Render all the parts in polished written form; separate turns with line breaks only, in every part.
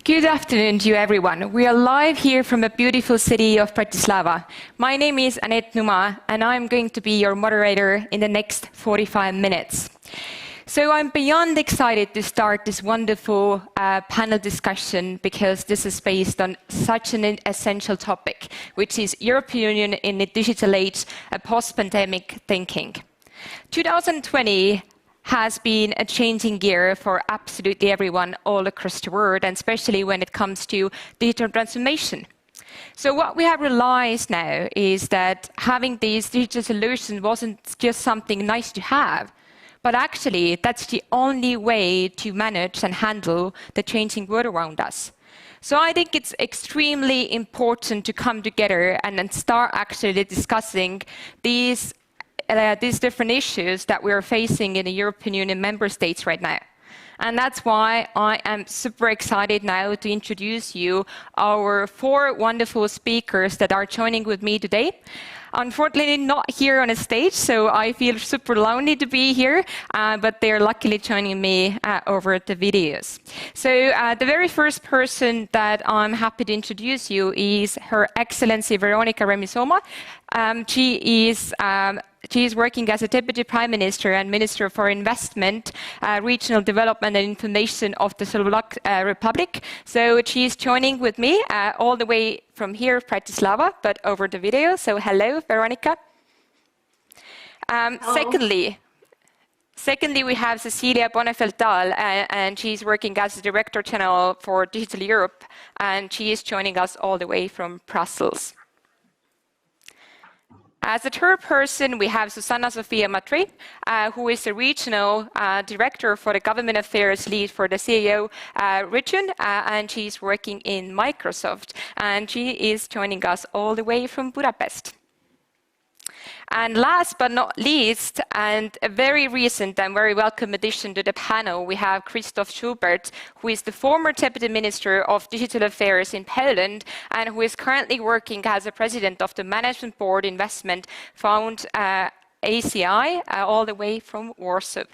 Good afternoon to you, everyone. We are live here from the beautiful city of Bratislava. My name is Anette Numa, and I'm going to be your moderator in the next 45 minutes. So I'm beyond excited to start this wonderful panel discussion because this is based on such an essential topic, which is European Union in the digital age, a post-pandemic thinking. 2020 has been a changing year for absolutely everyone all across the world, and especially when it comes to digital transformation. So what we have realized now is that having these digital solutions wasn't just something nice to have, but actually that's the only way to manage and handle the changing world around us. So I think it's extremely important to come together and then start actually discussing these different issues that we're facing in the European Union member states right now. And that's why I am super excited now to introduce you our 4 wonderful speakers that are joining with me today. Unfortunately, not here on a stage, so I feel super lonely to be here, but they're luckily joining me over the videos. So the very first person that I'm happy to introduce you is Her Excellency Veronika Remišová. She is working as a Deputy Prime Minister and Minister for Investment, Regional Development and Information of the Slovak Republic. So she's joining with me all the way from here, Bratislava, but over the video. So hello, Veronika. Secondly, we have Cecilia Bonnefeld-Dahl, and she's working as the Director General for Digital Europe, and she is joining us all the way from Brussels. As a third person, we have Susanna Sofia Matre, who is the Regional Director for the Government Affairs Lead for the CIO region, and she's working in Microsoft, and she is joining us all the way from Budapest. And last but not least, and a very recent and very welcome addition to the panel, we have Krzysztof Schubert, who is the former Deputy Minister of Digital Affairs in Poland, and who is currently working as the President of the Management Board Investment Fund ACI, all the way from Warsaw.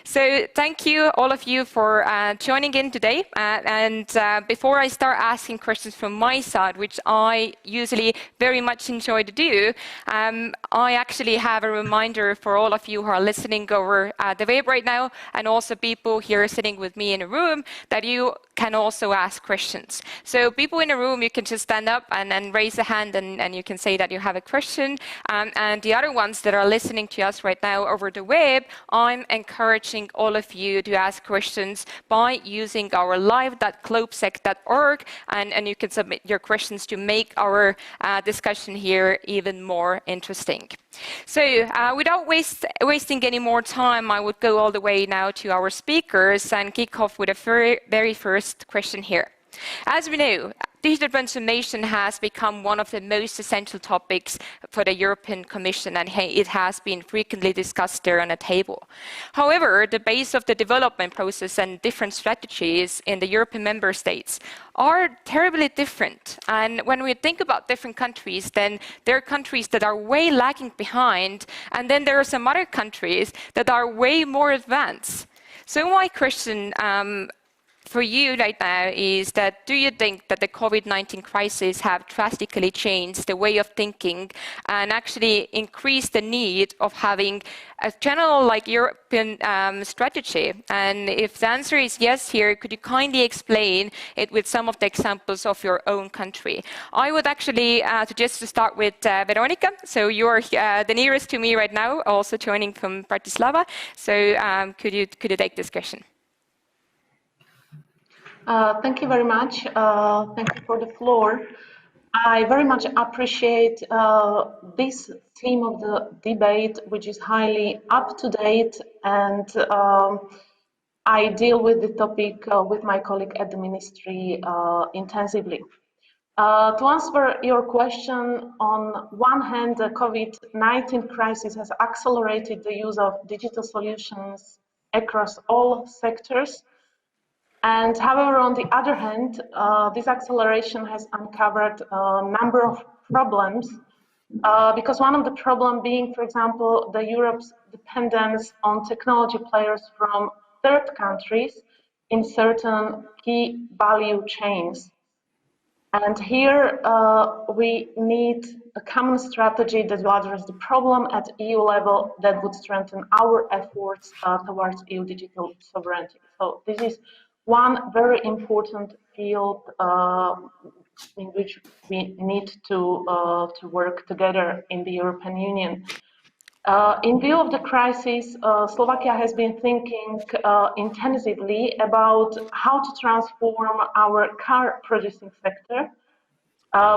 So thank you, all of you, for joining in today. Before I start asking questions from my side, which I usually very much enjoy to do, I actually have a reminder for all of you who are listening over the web right now, and also people here sitting with me in a room, that you can also ask questions. So people in the room, you can just stand up and then raise a hand, and you can say that you have a question. And the other ones that are listening to us right now over the web, I'm encouraging all of you to ask questions by using our live.globsec.org, and you can submit your questions to make our discussion here even more interesting. So without wasting any more time, I would go all the way now to our speakers and kick off with a very first question here. As we know, digital transformation has become one of the most essential topics for the European Commission, and it has been frequently discussed there on the table. However, the base of the development process and different strategies in the European member states are terribly different. And when we think about different countries, then there are countries that are way lagging behind, and then there are some other countries that are way more advanced. So my question for you right now is that, do you think that the COVID-19 crisis have drastically changed the way of thinking and actually increased the need of having a general European strategy? And if the answer is yes here, could you kindly explain it with some of the examples of your own country? I would actually suggest to start with Veronika. So you're the nearest to me right now, also joining from Bratislava. So could you take this question?
Thank you very much. Thank you for the floor. I very much appreciate this theme of the debate, which is highly up to date, and I deal with the topic with my colleague at the ministry intensively. To answer your question, on one hand, the COVID-19 crisis has accelerated the use of digital solutions across all sectors. And however, on the other hand, this acceleration has uncovered a number of problems, because one of the problems being, for example, Europe's dependence on technology players from third countries, in certain key value chains. And here we need a common strategy that will address the problem at EU level that would strengthen our efforts towards EU digital sovereignty. So this is one very important field in which we need to work together in the European Union. In view of the crisis, Slovakia has been thinking intensively about how to transform our car producing sector,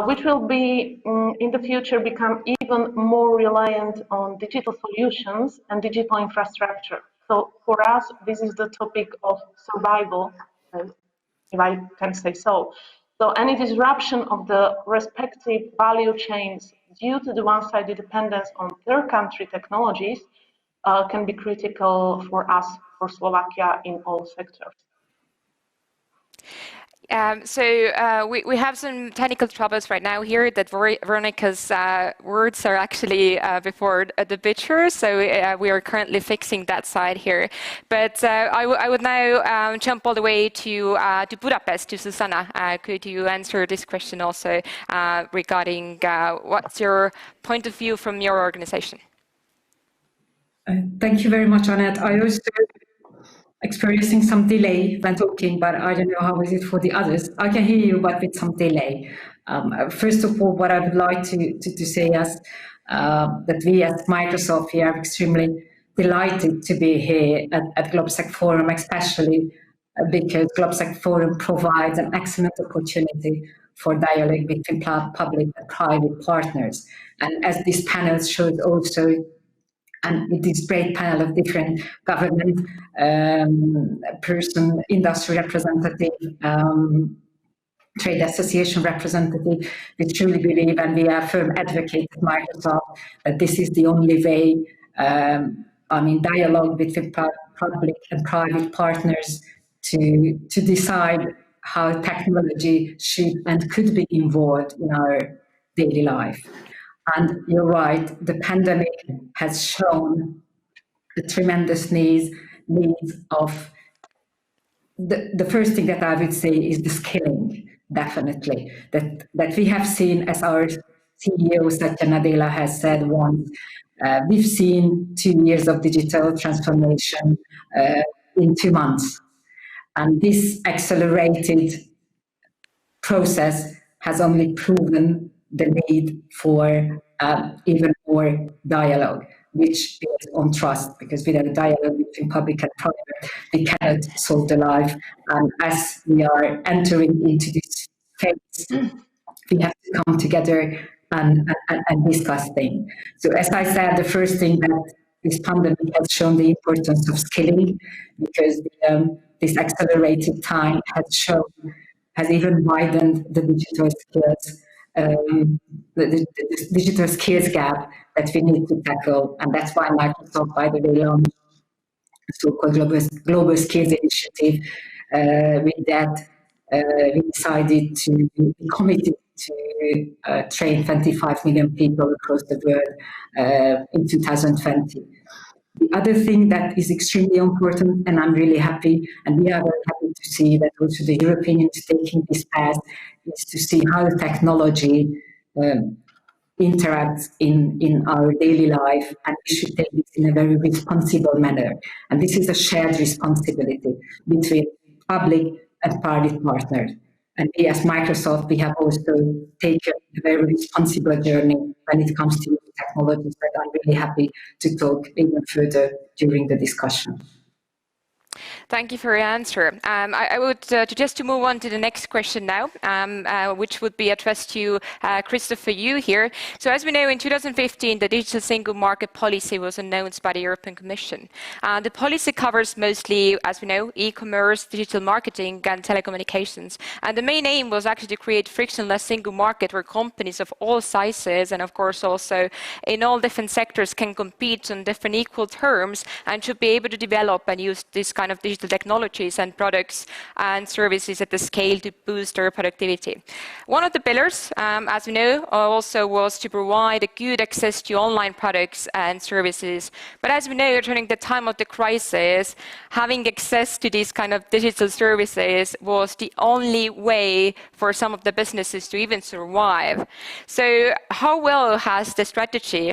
which will be in the future become even more reliant on digital solutions and digital infrastructure. So for us, this is the topic of survival, if I can say so. So any disruption of the respective value chains due to the one-sided dependence on third country technologies can be critical for us, for Slovakia, in all sectors.
We have some technical troubles right now here that Veronika's words are actually before the picture, so we are currently fixing that side here. But I would now jump all the way to Budapest, to Susanna. Could you answer this question also regarding what's your point of view from your organization?
Thank you very much, Annette. I also experiencing some delay when talking, but I don't know how is it for the others. I can hear you, but with some delay. First of all, what I would like to say is that we at Microsoft here are extremely delighted to be here at GLOBSEC Forum, especially because GLOBSEC Forum provides an excellent opportunity for dialogue between public and private partners. And as this panel shows also, and with this great panel of different government person, industry representative, trade association representative, we truly believe, and we are firm advocates at Microsoft, that this is the only way, dialogue between public and private partners to decide how technology should and could be involved in our daily life. And you're right, the pandemic has shown the tremendous needs of the first thing that I would say is the skilling, definitely, that we have seen, as our CEO Satya Nadella has said once, we've seen 2 years of digital transformation in 2 months. And this accelerated process has only proven the need for even more dialogue, which is on trust, because without dialogue between public and private, we cannot solve the life. And as we are entering into this phase, we have to come together and discuss things. So as I said, the first thing that this pandemic has shown the importance of skilling, because this accelerated time has even widened the digital skills, the digital skills gap that we need to tackle. And that's why Microsoft, by the way, launched the so-called Global Skills Initiative. With that, we decided to be committed to train 25 million people across the world in 2020. The other thing that is extremely important, and I'm really happy, and we are very happy to see that also the European Union is taking this path, is to see how technology interacts in our daily life, and we should take this in a very responsible manner. And this is a shared responsibility between public and private partners. And we as Microsoft, we have also taken a very responsible journey when it comes to technologies, that I'm really happy to talk even further during the discussion.
Thank you for your answer. I would suggest to move on to the next question now, which would be addressed to Christopher, you here. So as we know, in 2015, the Digital Single Market Policy was announced by the European Commission. The policy covers mostly, as we know, e-commerce, digital marketing, and telecommunications. And the main aim was actually to create frictionless single market where companies of all sizes, and of course also in all different sectors, can compete on different equal terms and should be able to develop and use this kind kind of digital technologies and products and services at the scale to boost their productivity. One of the pillars, as we know, also was to provide a good access to online products and services. But as we know, during the time of the crisis, having access to these kind of digital services was the only way for some of the businesses to even survive. So how well has the strategy,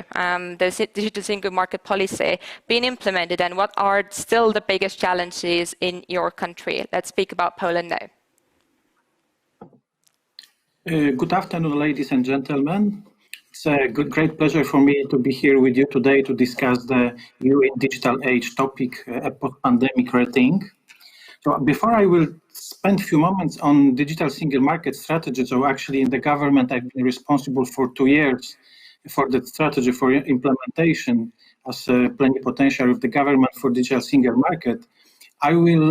the digital single market policy, been implemented, and what are still the biggest challenges in your country? Let's speak about Poland now.
Good afternoon, ladies and gentlemen. It's a great pleasure for me to be here with you today to discuss the EU in digital age topic, post-pandemic Rethink. So before I will spend a few moments on digital single market strategy, so actually in the government I've been responsible for 2 years for the strategy for implementation as a plenipotentiary of the government for digital single market. I will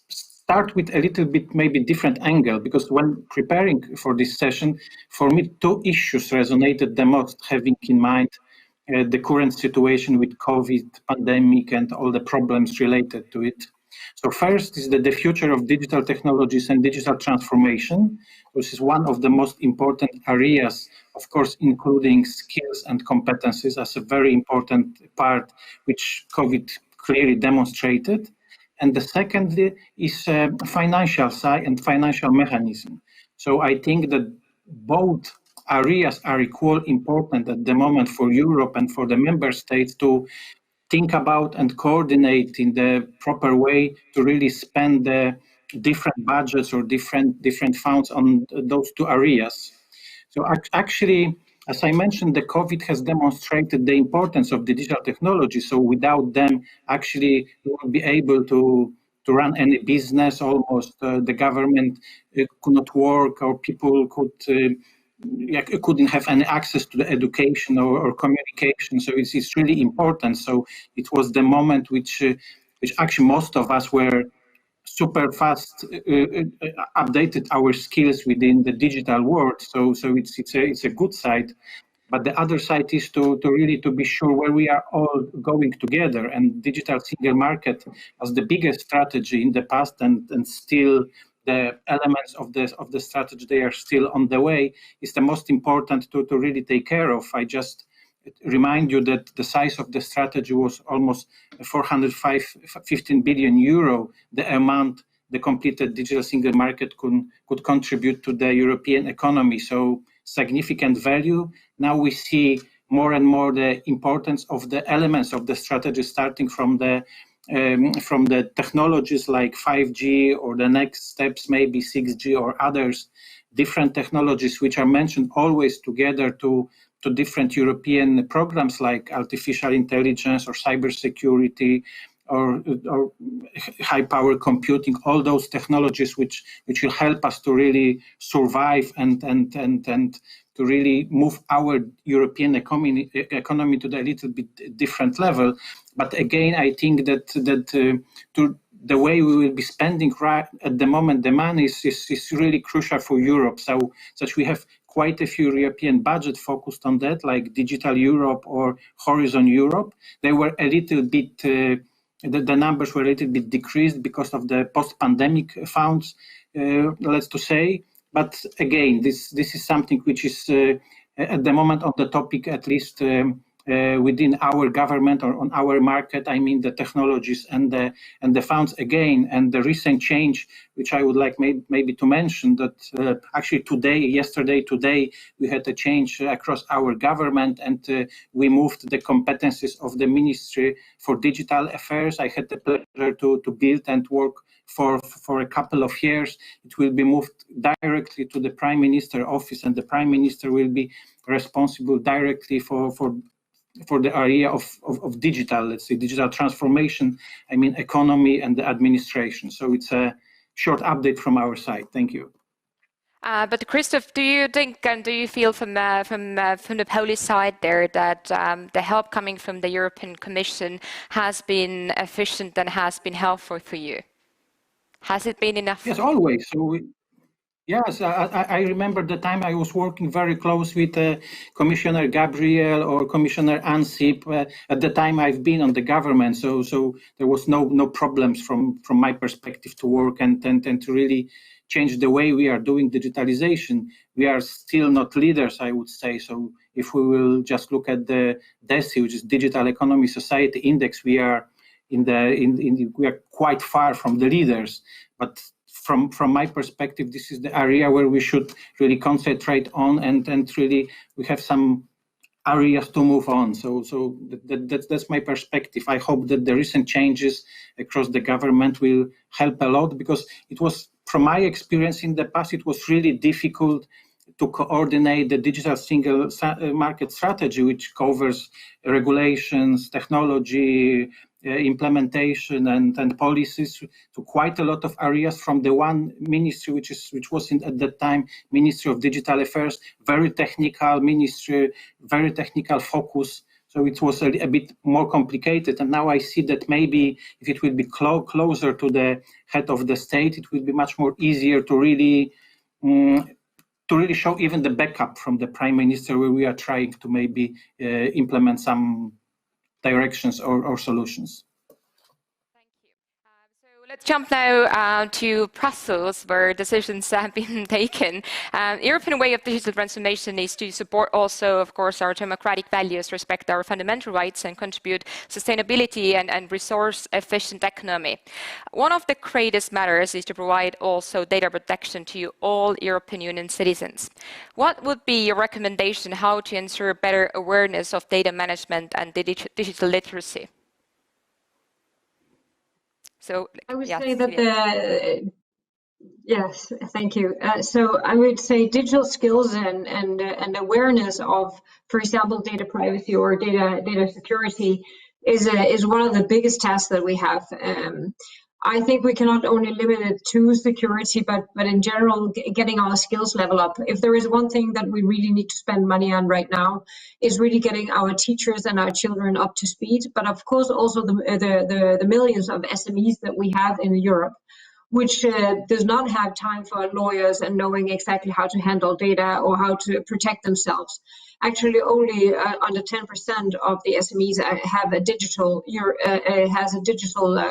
start with a little bit maybe different angle, because when preparing for this session, for me 2 issues resonated the most, having in mind the current situation with COVID pandemic and all the problems related to it. So first is the future of digital technologies and digital transformation, which is one of the most important areas, of course, including skills and competencies as a very important part, which COVID clearly demonstrated. And the second is financial side and financial mechanism. So I think that both areas are equally important at the moment for Europe and for the member states to think about and coordinate in the proper way to really spend the different budgets or different funds on those 2 areas. So actually, as I mentioned, the COVID has demonstrated the importance of digital technology. So without them, actually, we won't be able to run any business. Almost the government could not work, or people couldn't have any access to the education or communication. So it's really important. So it was the moment which actually most of us were super fast updated our skills within the digital world. So it's a good side. But the other side is to really to be sure where we are all going together. And digital single market as the biggest strategy in the past, and still the elements of the strategy, they are still on the way, is the most important to really take care of. I just remind you that the size of the strategy was almost 415 billion euro, the amount the completed digital single market could contribute to the European economy. So significant value. Now we see more and more the importance of the elements of the strategy, starting from the technologies like 5G, or the next steps maybe 6G or others, different technologies which are mentioned always together to different European programs like artificial intelligence or cybersecurity or high power computing, all those technologies which will help us to really survive and to really move our European economy to a little bit different level. But again, I think that the way we will be spending right at the moment, the money is really crucial for Europe. So we have quite a few European budget focused on that, like Digital Europe or Horizon Europe. They were a little bit, the numbers were a little bit decreased because of the post-pandemic funds, let's to say. But again, this is something which is at the moment of the topic, at least within our government or on our market. I mean the technologies and the funds again, and the recent change, which I would like maybe to mention, that actually yesterday, we had a change across our government, and we moved the competencies of the Ministry for Digital Affairs. I had the pleasure to build and work for a couple of years. It will be moved directly to the Prime Minister office, and the Prime Minister will be responsible directly for the area of digital, let's say, digital transformation, I mean, economy and the administration. So it's a short update from our side. Thank you.
But Christoph, do you think and do you feel from the Polish side there that the help coming from the European Commission has been efficient and has been helpful for you? Has it been enough?
Yes, always. So Yes, I remember the time I was working very close with Commissioner Gabriel or Commissioner Ansip. At the time, I've been on the government, so there was no problems from my perspective to work and to really change the way we are doing digitalization. We are still not leaders, I would say. So if we will just look at the DESI, which is Digital Economy Society Index, we are we are quite far from the leaders, but from my perspective, this is the area where we should really concentrate on and really we have some areas to move on. So that's my perspective. I hope that the recent changes across the government will help a lot, because it was, from my experience in the past, it was really difficult to coordinate the digital single market strategy, which covers regulations, technology, implementation and policies to quite a lot of areas from the one ministry, which was at that time Ministry of Digital Affairs, very technical ministry, very technical focus. So it was a bit more complicated. And now I see that maybe if it will be closer to the head of the state, it will be much more easier to really show even the backup from the Prime Minister, where we are trying to maybe implement some directions or solutions.
Thank you. So let's jump now to Brussels, where decisions have been taken. European way of digital transformation is to support also, of course, our democratic values, respect our fundamental rights, and contribute sustainability and resource-efficient economy. One of the greatest matters is to provide also data protection to all European Union citizens. What would be your recommendation how to ensure better awareness of data management and digital literacy? So
I would
yes,
say that yes, thank you. So I would say digital skills and awareness of, for example, data privacy or data security is one of the biggest tasks that we have. I think we cannot only limit it to security, but in general, getting our skills level up. If there is one thing that we really need to spend money on right now, is really getting our teachers and our children up to speed. But of course, also the millions of SMEs that we have in Europe, which does not have time for lawyers and knowing exactly how to handle data or how to protect themselves. Actually, only under 10% of the SMEs have a digital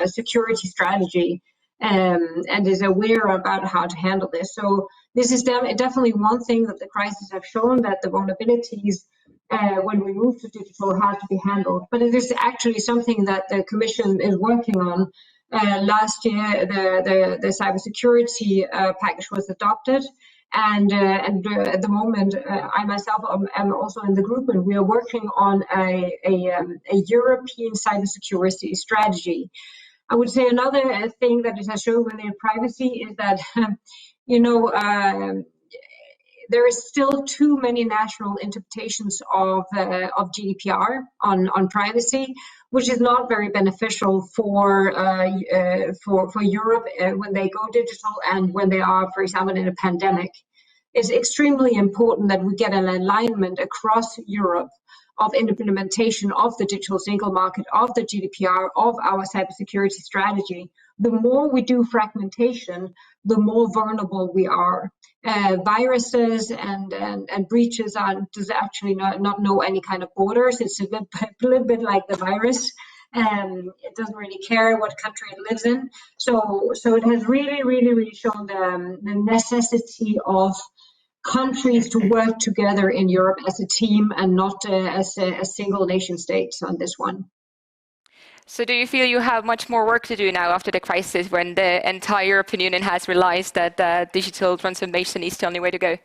security strategy and is aware about how to handle this. So this is definitely one thing that the crisis have shown, that the vulnerabilities when we move to digital have to be handled. But it is actually something that the Commission is working on. Last year, the cybersecurity package was adopted, and at the moment, I myself am also in the group, and we are working on a European cybersecurity strategy. I would say another thing that has shown within privacy is that, there is still too many national interpretations of GDPR on privacy, which is not very beneficial for Europe when they go digital and when they are, for example, in a pandemic. It's extremely important that we get an alignment across Europe of implementation of the digital single market, of the GDPR, of our cybersecurity strategy. The more we do fragmentation, the more vulnerable we are. Viruses and breaches does actually not know any kind of borders. It's a little bit like the virus. It doesn't really care what country it lives in. So it has really shown the necessity of countries to work together in Europe as a team and not as a single nation state on this one.
So do you feel you have much more work to do now after the crisis, when the entire European Union has realized that digital transformation is the only way to go?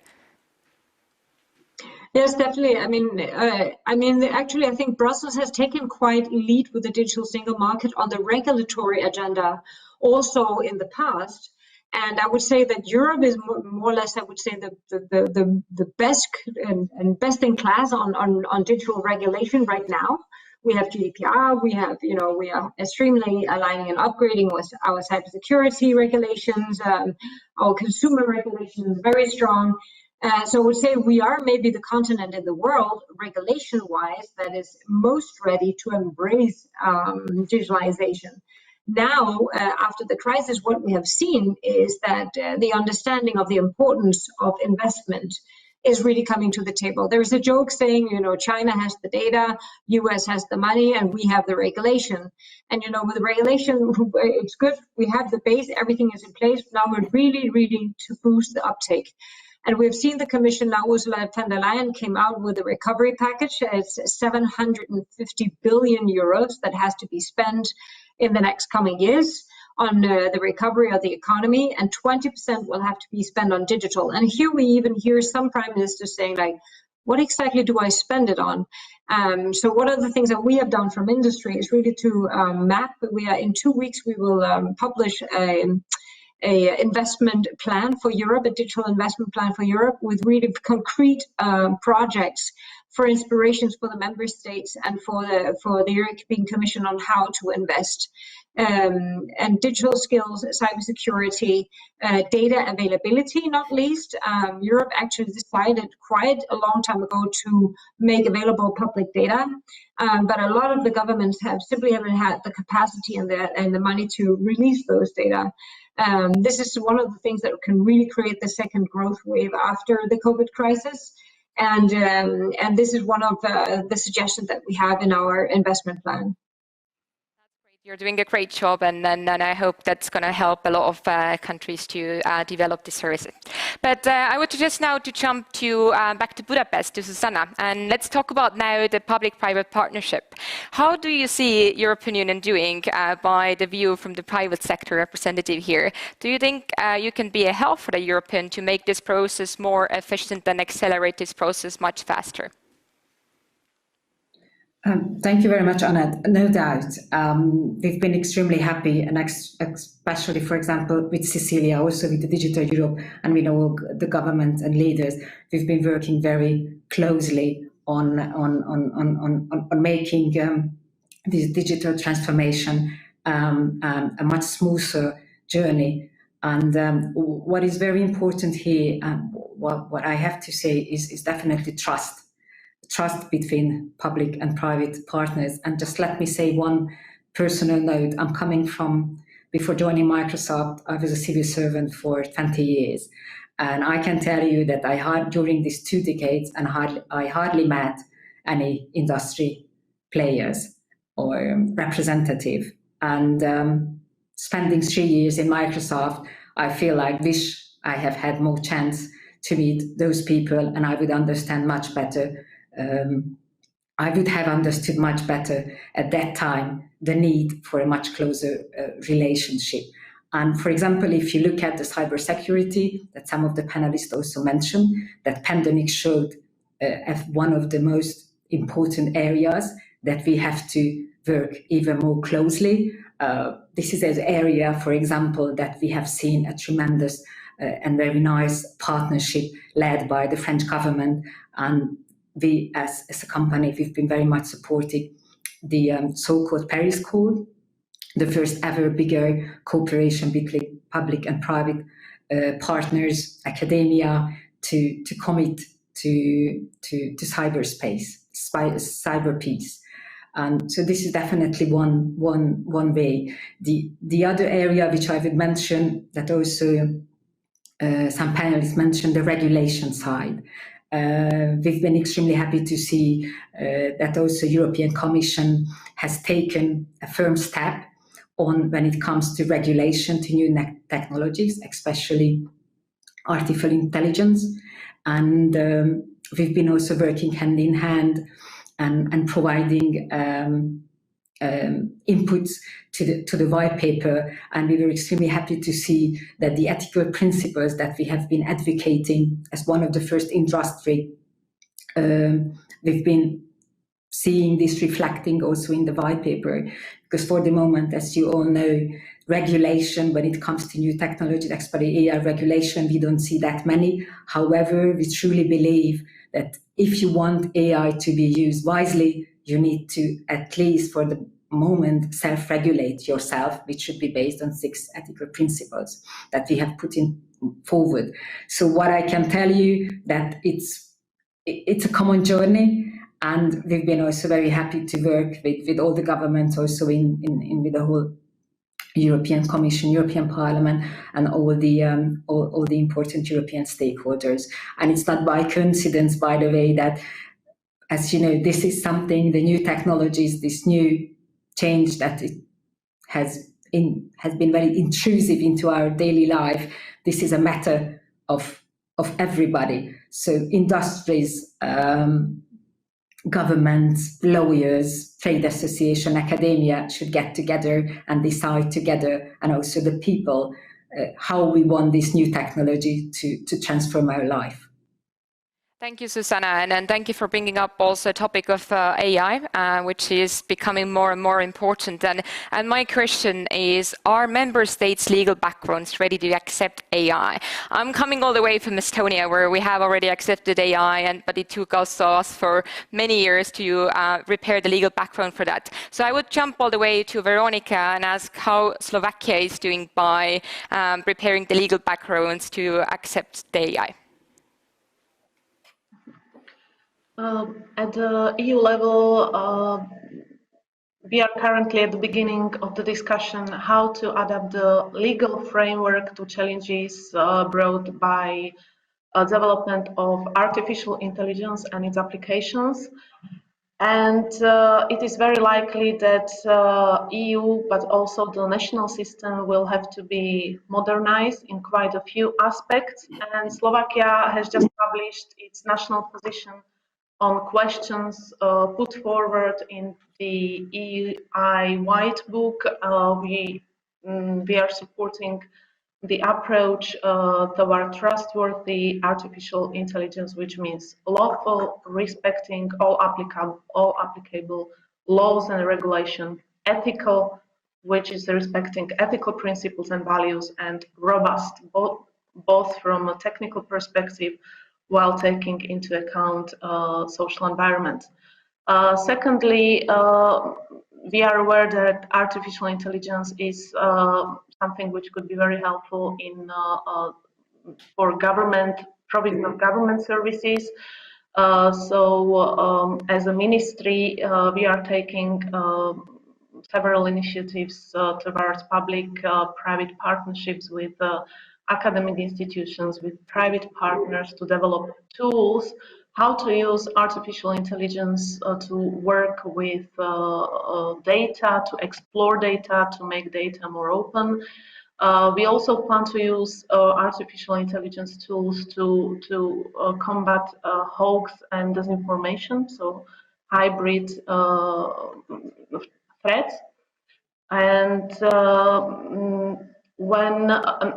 Yes, definitely. Actually, I think Brussels has taken quite lead with the digital single market on the regulatory agenda, also in the past. And I would say that Europe is more or less, I would say, the best and best in class on digital regulation right now. We have GDPR, we are extremely aligning and upgrading with our cybersecurity regulations, our consumer regulations very strong. So I would say we are maybe the continent in the world, regulation-wise, that is most ready to embrace digitalization. Now, after the crisis, what we have seen is that the understanding of the importance of investment is really coming to the table. There's a joke saying, China has the data, US has the money, and we have the regulation. And, with the regulation, it's good. We have the base, everything is in place. Now we're really to boost the uptake. And we've seen the Commission now, Ursula von der Leyen came out with a recovery package. It's 750 billion euros that has to be spent in the next coming years on the recovery of the economy, and 20% will have to be spent on digital. And here we even hear some prime ministers saying, like, what exactly do I spend it on? So one of the things that we have done from industry is really to map. In 2 weeks, we will publish a investment plan for Europe, a digital investment plan for Europe, with really concrete projects for inspirations for the member states and for the European Commission on how to invest. And digital skills, cybersecurity, data availability, not least. Europe actually decided quite a long time ago to make available public data, but a lot of the governments simply haven't had the capacity and the money to release those data. This is one of the things that can really create the second growth wave after the COVID crisis. And this is one of the suggestions that we have in our investment plan.
You're doing a great job, and I hope that's going to help a lot of countries to develop this service. But I would suggest now to jump back to Budapest, to Susanna, and let's talk about now the public-private partnership. How do you see European Union doing by the view from the private sector representative here? Do you think you can be a help for the European to make this process more efficient and accelerate this process much faster?
Thank you very much, Annette. No doubt. We've been extremely happy, and especially, for example, with Cecilia, also with the Digital Europe, and we know the government and leaders. We've been working very closely on making this digital transformation a much smoother journey. And what is very important here, what I have to say, is definitely trust between public and private partners. And just let me say one personal note. I'm coming from, before joining Microsoft, I was a civil servant for 20 years. And I can tell you that during these 2 decades, I hardly met any industry players or representative. And spending 3 years in Microsoft, I feel like wish I have had more chance to meet those people, and I would understand much better. I would have understood much better at that time the need for a much closer relationship. And for example, if you look at the cybersecurity that some of the panelists also mentioned, that pandemic showed as one of the most important areas that we have to work even more closely. This is an area, for example, that we have seen a tremendous and very nice partnership led by the French government, and we, as a company, we've been very much supporting the so-called Paris Code, the first ever bigger cooperation between public and private partners, academia, to commit to cyberspace, cyber peace. And so this is definitely one way. The other area which I would mention, that also some panelists mentioned, the regulation side. We've been extremely happy to see that also European Commission has taken a firm step on when it comes to regulation to new technologies, especially artificial intelligence. And we've been also working hand in hand and providing inputs to the white paper, and we were extremely happy to see that the ethical principles that we have been advocating as one of the first industry, we've been seeing this reflecting also in the white paper, because for the moment, as you all know, regulation when it comes to new technology, especially AI regulation, we don't see that many. However, we truly believe that if you want AI to be used wisely, you need to, at least for the moment, self-regulate yourself, which should be based on 6 ethical principles that we have put in forward. So what I can tell you that it's a common journey, and we've been also very happy to work with all the governments, also with the whole European Commission, European Parliament, and all the important European stakeholders. And it's not by coincidence, by the way, that, as you know, this is something, the new technologies, this new change that it has been very intrusive into our daily life. This is a matter of everybody. So industries, governments, lawyers, trade association, academia should get together and decide together, and also the people, how we want this new technology to transform our life.
Thank you, Susanna, and thank you for bringing up also the topic of AI, which is becoming more and more important. And my question is, are member states' legal backgrounds ready to accept AI? I'm coming all the way from Estonia, where we have already accepted AI, but it took us for many years to repair the legal background for that. So I would jump all the way to Veronika and ask how Slovakia is doing by preparing the legal backgrounds to accept the AI.
At the EU level, we are currently at the beginning of the discussion how to adapt the legal framework to challenges brought by development of artificial intelligence and its applications. And it is very likely that EU, but also the national system, will have to be modernized in quite a few aspects. And Slovakia has just published its national position on questions put forward in the EI White Book. We are supporting the approach toward trustworthy artificial intelligence, which means lawful, respecting all applicable laws and regulation, ethical, which is respecting ethical principles and values, and robust, both from a technical perspective while taking into account social environment. Secondly, we are aware that artificial intelligence is something which could be very helpful in for provision of government services. So as a ministry, we are taking several initiatives towards public-private partnerships with academic institutions, with private partners, to develop tools how to use artificial intelligence to work with data, to explore data, to make data more open. We also plan to use artificial intelligence tools to combat hoax and disinformation, so hybrid threats. And when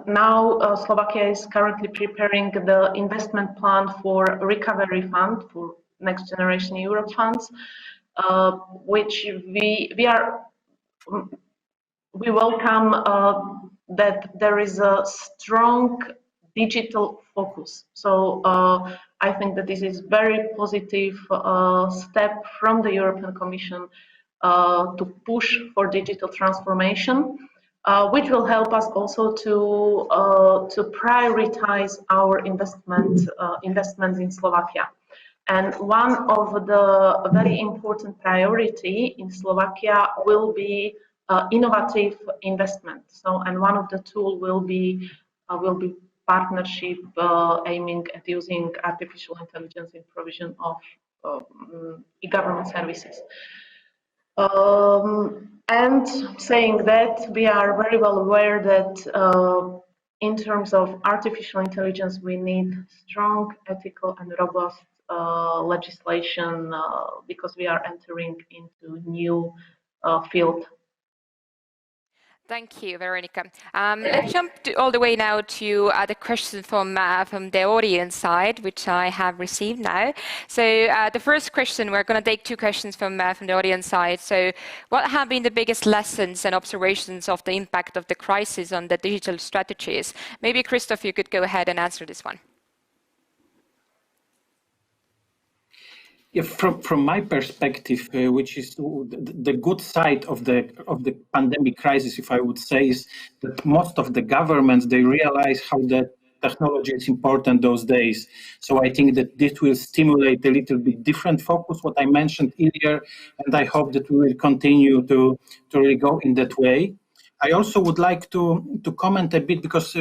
now Slovakia is currently preparing the investment plan for recovery fund, for Next Generation Europe funds, which we welcome that there is a strong digital focus. So I think that this is very positive step from the European Commission to push for digital transformation, which will help us also to prioritize our investments in Slovakia. And one of the very important priority in Slovakia will be innovative investment. So, and one of the tool will be partnership aiming at using artificial intelligence in provision of e-government services. And saying that, we are very well aware that in terms of artificial intelligence, we need strong, ethical, and robust legislation because we are entering into new field.
Thank you, Veronika. Let's jump all the way now to the question from the audience side, which I have received now. So the first question, we're going to take two questions from the audience side. So what have been the biggest lessons and observations of the impact of the crisis on the digital strategies? Maybe, Christoph, you could go ahead and answer this one.
Yeah, from my perspective, which is the good side of the pandemic crisis, if I would say, is that most of the governments, they realize how the technology is important those days. So I think that this will stimulate a little bit different focus, what I mentioned earlier, and I hope that we will continue to really go in that way. I also would like to comment a bit, because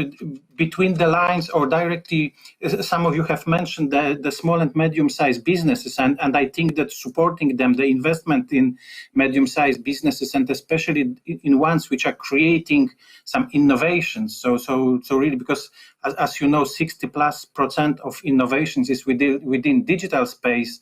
between the lines or directly, some of you have mentioned the small and medium-sized businesses, and I think that supporting them, the investment in medium-sized businesses, and especially in ones which are creating some innovations. So really, because as you know, 60+% of innovations is within digital space.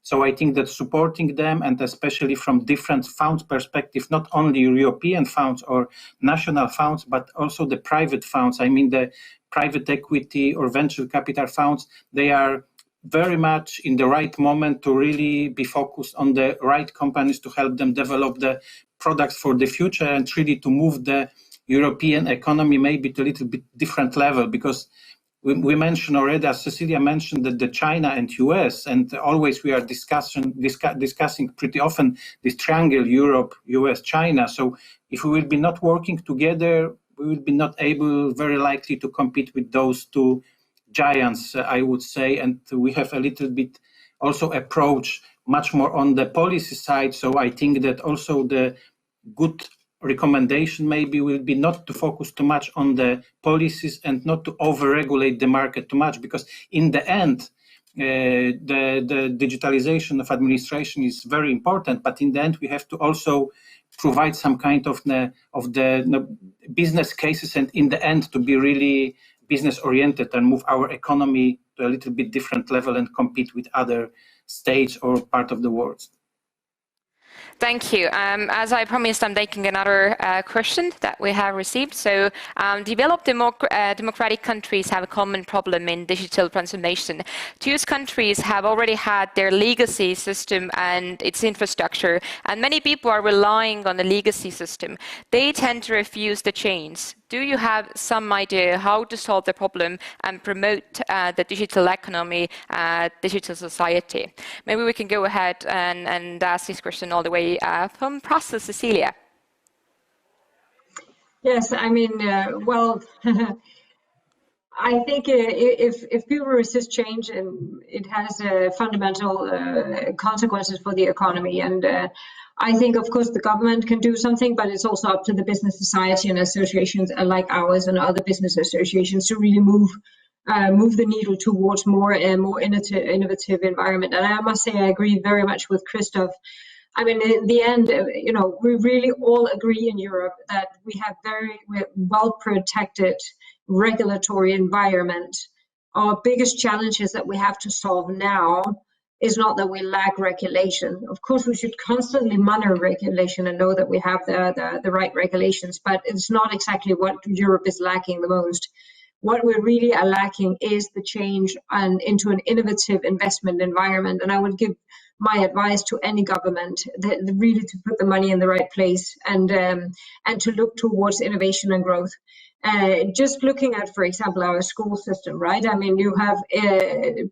So I think that supporting them, and especially from different funds perspective, not only European funds or national funds, but also the private funds, I mean the private equity or venture capital funds, they are very much in the right moment to really be focused on the right companies to help them develop the products for the future, and really to move the European economy maybe to a little bit different level. Because we mentioned already, as Cecilia mentioned, that the China and US, and always we are discussing pretty often this triangle, Europe, US, China. So if we will be not working together, we will be not able, very likely, to compete with those two giants, I would say. And we have a little bit also approach much more on the policy side. So I think that also the good recommendation maybe will be not to focus too much on the policies and not to over-regulate the market too much, because in the end, the digitalization of administration is very important, but in the end we have to also provide some kind of the business cases, and in the end to be really business oriented and move our economy to a little bit different level and compete with other states or part of the world.
Thank you. As I promised, I'm taking another question that we have received. So developed democratic countries have a common problem in digital transformation. Those countries have already had their legacy system and its infrastructure, and many people are relying on the legacy system. They tend to refuse the change. Do you have some idea how to solve the problem and promote the digital economy, digital society? Maybe we can go ahead and ask this question all the way from Brussels, Cecilia.
Yes, I mean, well, I think if people resist change, and it has fundamental consequences for the economy. And I think, of course, the government can do something, but it's also up to the business society and associations like ours and other business associations to really move the needle towards more and more innovative environment. And I must say, I agree very much with Christoph. I mean, in the end, you know, we really all agree in Europe that we have very well protected regulatory environment. Our biggest challenges that we have to solve now is not that we lack regulation. Of course, we should constantly monitor regulation and know that we have the right regulations, but it's not exactly what Europe is lacking the most. What we really are lacking is the change into an innovative investment environment. And I would give my advice to any government that really to put the money in the right place and to look towards innovation and growth. Just looking at, for example, our school system, right? I mean, you have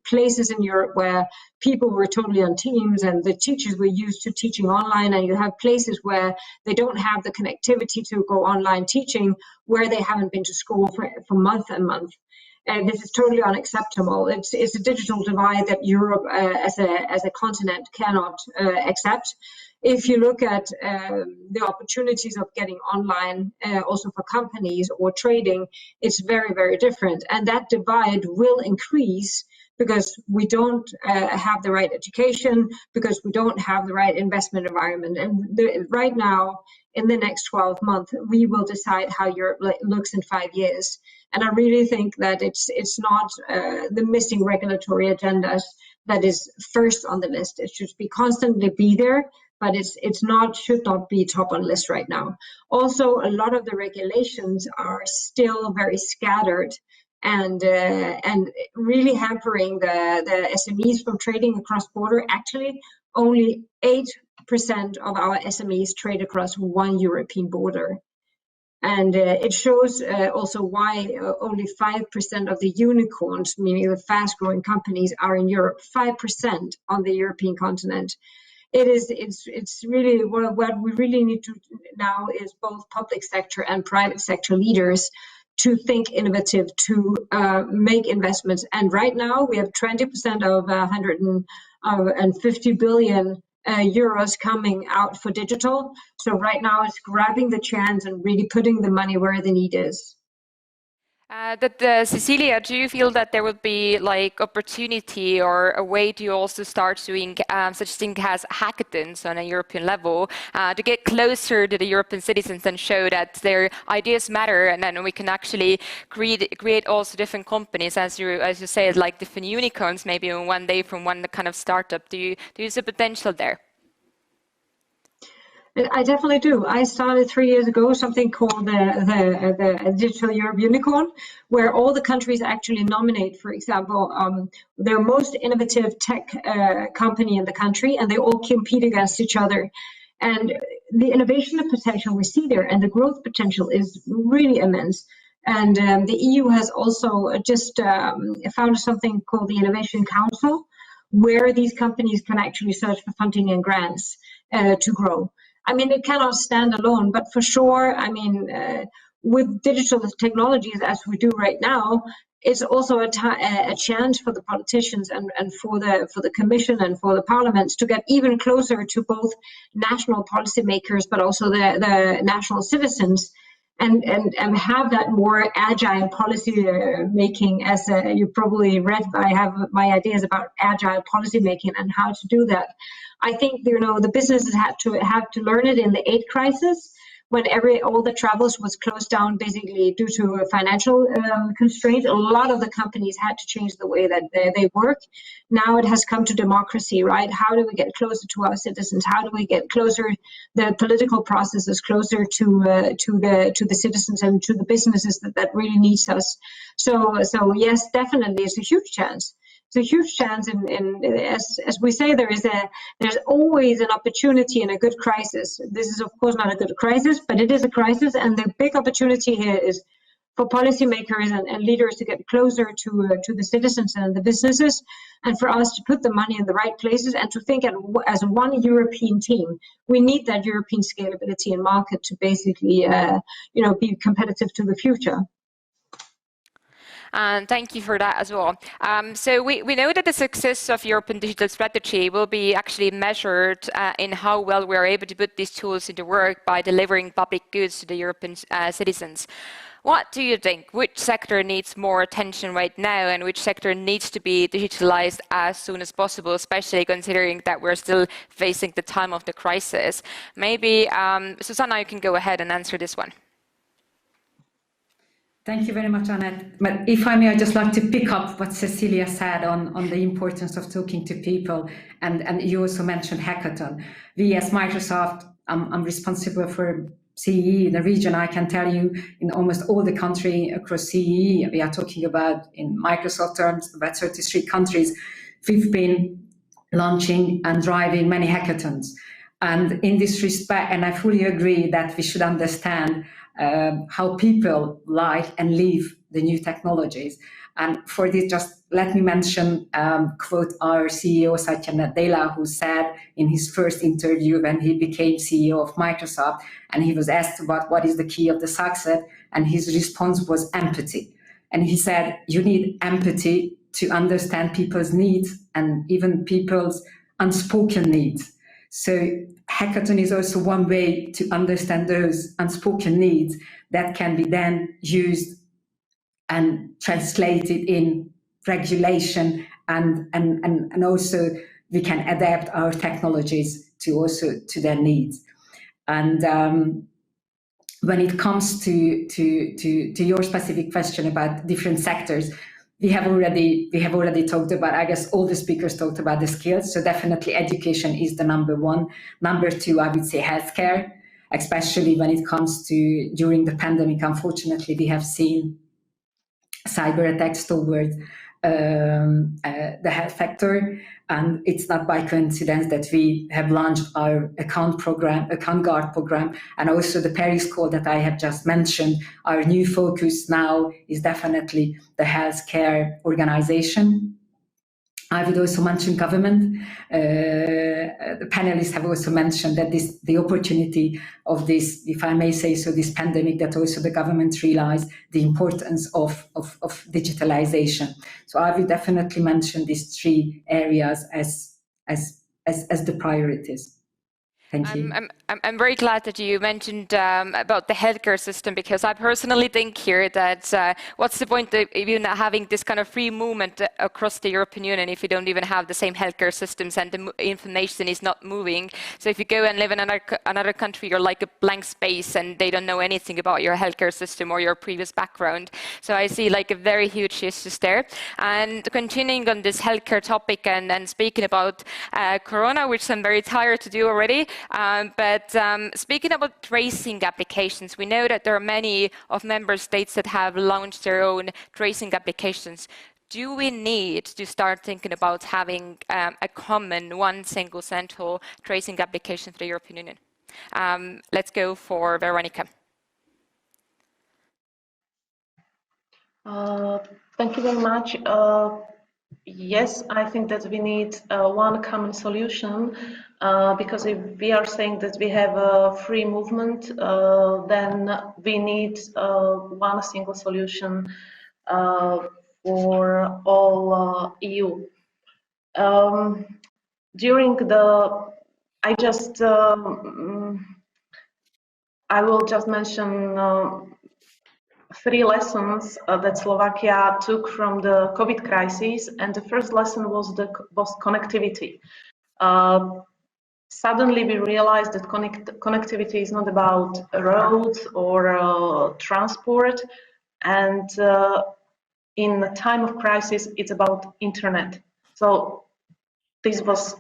places in Europe where people were totally on Teams and the teachers were used to teaching online, and you have places where they don't have the connectivity to go online teaching, where they haven't been to school for months and months. And this is totally unacceptable. It's a digital divide that Europe as a continent cannot accept. If you look at the opportunities of getting online, also for companies or trading, it's very, very different. And that divide will increase because we don't have the right education, because we don't have the right investment environment. And right now, in the next 12 months, we will decide how Europe looks in 5 years. And I really think that it's not the missing regulatory agendas that is first on the list. It should constantly be there, but should not be top on list right now. Also, a lot of the regulations are still very scattered and really hampering the SMEs from trading across border. Actually, only 8% of our SMEs trade across one European border. And it shows also why only 5% of the unicorns, meaning the fast-growing companies, are in Europe. 5% on the European continent. It's really what we really need to now is both public sector and private sector leaders to think innovative, to make investments. And right now we have 20% of 150 billion euros coming out for digital. So right now it's grabbing the chance and really putting the money where the need is.
Cecilia, do you feel that there would be like opportunity or a way to also start doing such thing as hackathons on a European level to get closer to the European citizens and show that their ideas matter, and then we can actually create also different companies, as you said, like different unicorns maybe in one day from one kind of startup. Do you see potential there?
I definitely do. I started 3 years ago something called the Digital Europe Unicorn, where all the countries actually nominate, for example, their most innovative tech company in the country, and they all compete against each other. And the innovation potential we see there and the growth potential is really immense. And the EU has also just founded something called the Innovation Council, where these companies can actually search for funding and grants to grow. I mean, it cannot stand alone, but for sure, I mean, with digital technologies as we do right now, it's also a chance for the politicians and for the Commission and for the parliaments to get even closer to both national policymakers, but also the national citizens, and have that more agile policy making. As you probably read, I have my ideas about agile policy making and how to do that. I think, you know, the businesses have to learn it in the aid crisis, when all the travels was closed down basically due to financial constraints. A lot of the companies had to change the way that they work. Now it has come to democracy, right? How do we get closer to our citizens? How do we get closer, the political processes closer to the citizens and to the businesses that really needs us? So yes, definitely, it's a huge chance. It's a huge chance, as we say, there's always an opportunity in a good crisis. This is of course not a good crisis, but it is a crisis, and the big opportunity here is for policymakers and leaders to get closer to the citizens and the businesses, and for us to put the money in the right places and to think as one European team. We need that European scalability and market to basically be competitive to the future.
And thank you for that as well. So we know that the success of European digital strategy will be actually measured in how well we are able to put these tools into work by delivering public goods to the European citizens. What do you think? Which sector needs more attention right now, and which sector needs to be digitalized as soon as possible, especially considering that we're still facing the time of the crisis? Maybe, Susanna, you can go ahead and answer this one.
Thank you very much, Annette. But if I may, I'd just like to pick up what Cecilia said on the importance of talking to people. And you also mentioned hackathon. We as Microsoft, I'm responsible for CEE in the region. I can tell you in almost all the country across CEE, we are talking about, in Microsoft terms, about 33 countries. We've been launching and driving many hackathons. And in this respect, and I fully agree that we should understand how people like and live the new technologies. And for this, just let me mention, quote our CEO, Satya Nadella, who said in his first interview when he became CEO of Microsoft, and he was asked about what is the key of the success, and his response was empathy. And he said, you need empathy to understand people's needs and even people's unspoken needs. So hackathon is also one way to understand those unspoken needs that can be then used and translated in regulation, and also we can adapt our technologies to their needs. And when it comes to your specific question about different sectors, we have already talked about, I guess all the speakers talked about the skills. So definitely education is the number one. Number two, I would say healthcare, especially when it comes to during the pandemic. Unfortunately, we have seen cyber attacks towards the health sector. And it's not by coincidence that we have launched our account guard program, and also the Paris Call that I have just mentioned. Our new focus now is definitely the healthcare organization. I would also mention government. The panelists have also mentioned that the opportunity of this, if I may say so, this pandemic, that also the government realized the importance of digitalization. So I will definitely mention these three areas as as the priorities. Thank you.
I'm very glad that you mentioned about the healthcare system, because I personally think here that what's the point of even having this kind of free movement across the European Union if you don't even have the same healthcare systems and the information is not moving? So if you go and live in another country, you're like a blank space and they don't know anything about your healthcare system or your previous background. So I see like a very huge issues there. And continuing on this healthcare topic and speaking about Corona, which I'm very tired to do already. But speaking about tracing applications, we know that there are many of member states that have launched their own tracing applications. Do we need to start thinking about having a common, one single central tracing application for the European Union? Let's go for Veronika.
Thank you very much. Yes, I think that we need one common solution, because if we are saying that we have a free movement, then we need one single solution for all EU. I will just mention 3 lessons that Slovakia took from the COVID crisis, and the first lesson was connectivity. Suddenly we realized that connectivity is not about roads or transport, and in a time of crisis it's about internet. So this was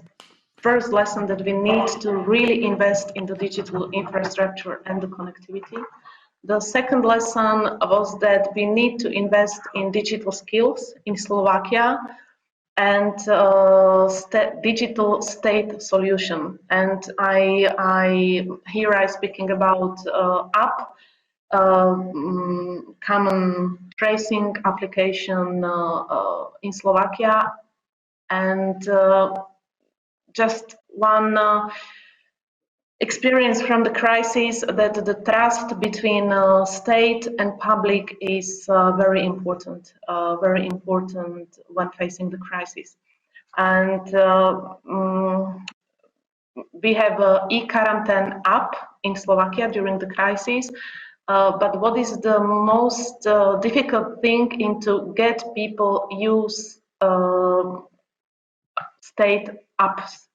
first lesson, that we need to really invest in the digital infrastructure and the connectivity. The second lesson was that we need to invest in digital skills in Slovakia and digital state solution. And here I'm speaking about common tracing application in Slovakia, and just one experience from the crisis, that the trust between state and public is very important when facing the crisis. And we have an e-quarantine app in Slovakia during the crisis, but what is the most difficult thing in to get people use state apps?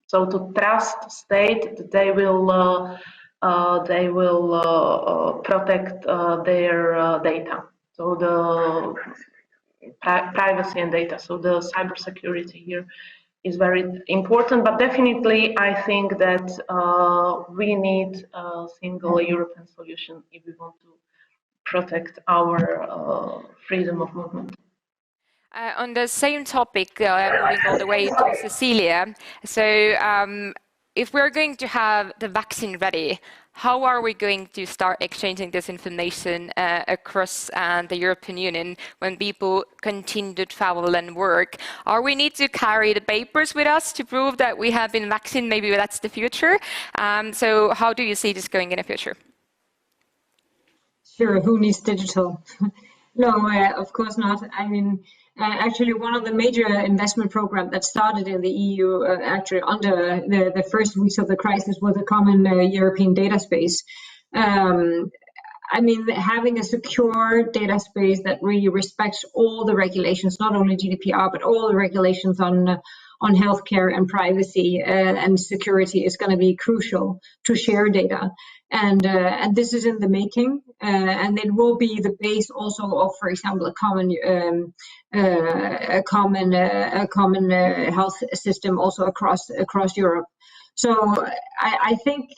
So to trust state that they will protect their data. So the privacy and data. So the cybersecurity here is very important. But definitely, I think that we need a single European solution if we want to protect our freedom of movement.
On the same topic, moving all the way to Cecilia. So if we're going to have the vaccine ready, how are we going to start exchanging this information across the European Union when people continue to travel and work? Are we need to carry the papers with us to prove that we have been vaccinated? Maybe that's the future. So how do you see this going in the future?
Sure, who needs digital? No, of course not. I mean, actually, one of the major investment programs that started in the EU, actually under the first weeks of the crisis, was a common European data space. I mean, having a secure data space that really respects all the regulations, not only GDPR, but all the regulations on healthcare and privacy and security, is going to be crucial to share data. And this is in the making, and it will be the base also of, for example, a common health system also across Europe. So I think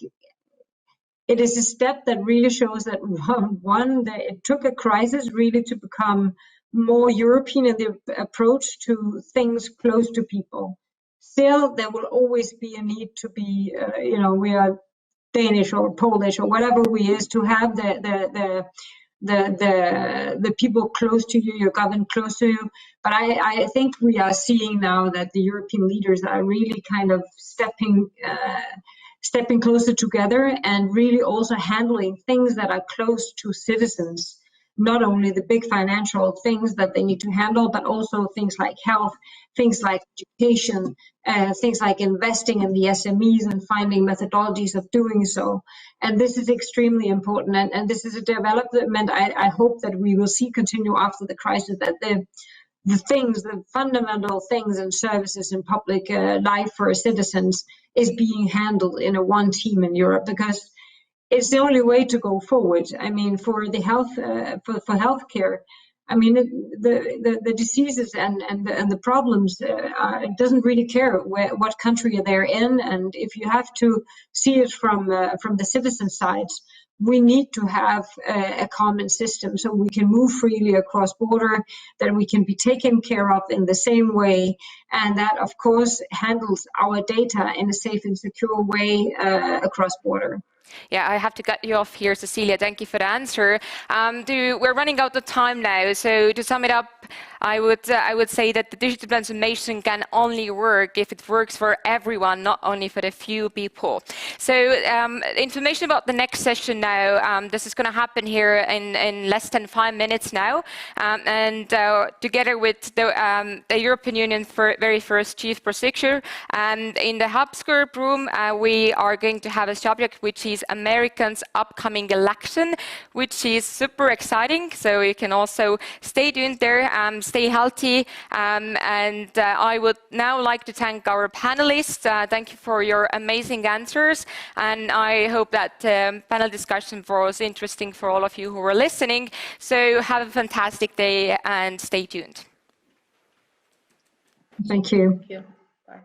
it is a step that really shows that that it took a crisis really to become more European in the approach to things close to people. Still, there will always be a need to be, we are Danish or Polish or whatever we is, to have the people close to you, your government close to you. But I think we are seeing now that the European leaders are really kind of stepping closer together and really also handling things that are close to citizens not only the big financial things that they need to handle, but also things like health, things like education, things like investing in the SMEs and finding methodologies of doing so. And this is extremely important. And this is a development I hope that we will see continue after the crisis, that the fundamental things and services in public life for citizens is being handled in a one team in Europe, because it's the only way to go forward. I mean, for the health, for healthcare, I mean, the diseases and the problems, it doesn't really care what country they're in. And if you have to see it from the citizen side, we need to have a common system so we can move freely across border, that we can be taken care of in the same way, and that, of course, handles our data in a safe and secure way across border.
Yeah, I have to cut you off here, Cecilia. Thank you for the answer. We're running out of time now, so to sum it up, I would say that the digital transformation can only work if it works for everyone, not only for the few people. So information about the next session now, this is going to happen here in less than 5 minutes now, and together with the European Union's very first chief prosecutor, and in the Hubs Group room, we are going to have a subject which is Americans' upcoming election, which is super exciting. So you can also stay tuned there, stay healthy. And I would now like to thank our panelists. Thank you for your amazing answers. And I hope that panel discussion was interesting for all of you who were listening. So have a fantastic day and stay tuned.
Thank you.
Thank you.